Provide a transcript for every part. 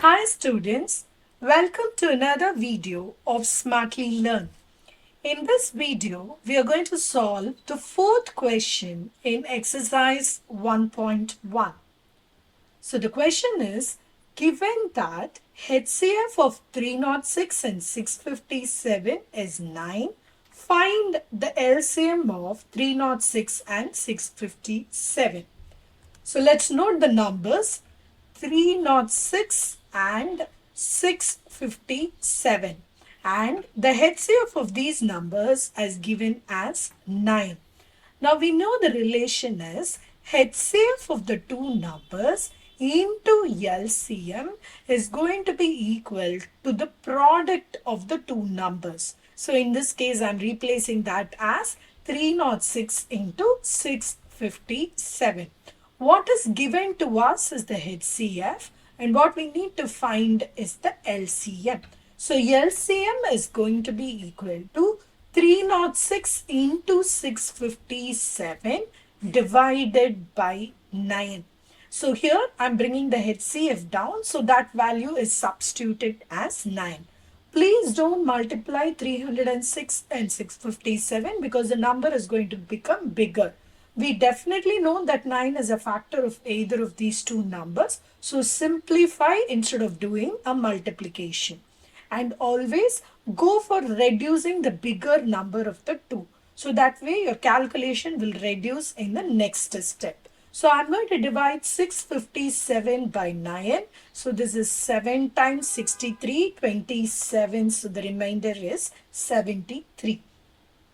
Hi students, welcome to another video of Smartly Learn. In this video, we are going to solve the fourth question in exercise 1.1. So the question is, given that HCF of 306 and 657 is 9, find the LCM of 306 and 657. So let's note the numbers 306 and 657, and the HCF of these numbers is given as 9. Now we know the relation is HCF of the two numbers into LCM is going to be equal to the product of the two numbers. So in this case, I'm replacing that as 306 into 657. What is given to us is the HCF, and what we need to find is the LCM. So LCM is going to be equal to 306 into 657 divided by 9. So here I'm bringing the HCF down, so that value is substituted as 9. Please don't multiply 306 and 657 because the number is going to become bigger. We definitely know that 9 is a factor of either of these two numbers. So simplify instead of doing a multiplication. And always go for reducing the bigger number of the two. So that way your calculation will reduce in the next step. So I'm going to divide 657 by 9. So this is 7 times 63, 27. So the remainder is 73.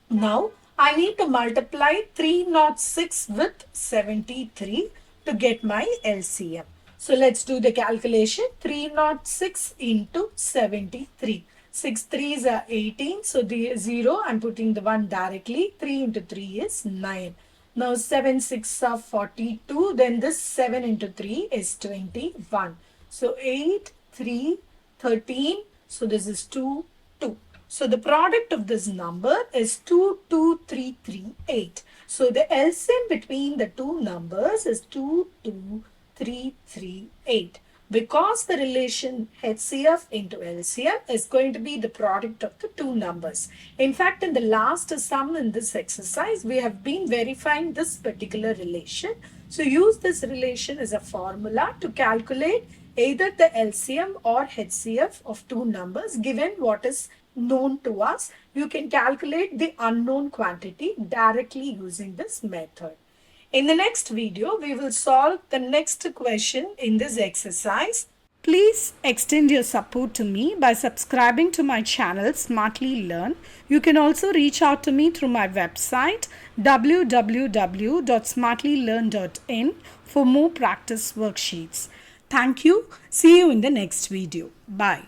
Now I need to multiply 306 with 73 to get my LCM. So let's do the calculation. 306 into 73. 6 3s are 18. So the 0, I'm putting the 1 directly. 3 into 3 is 9. Now 7 6 are 42. Then this 7 into 3 is 21. So 8, 3, 13. So this is 2, 2. So the product of this number is 22338. So the LCM between the two numbers is 22338. Because the relation HCF into LCM is going to be the product of the two numbers. In fact, in the last sum in this exercise, we have been verifying this particular relation. So use this relation as a formula to calculate either the LCM or HCF of two numbers given what is known to us. You can calculate the unknown quantity directly using this method. In the next video, we will solve the next question in this exercise. Please extend your support to me by subscribing to my channel Smartly Learn. You can also reach out to me through my website www.smartlylearn.in for more practice worksheets. Thank you. See you in the next video. Bye.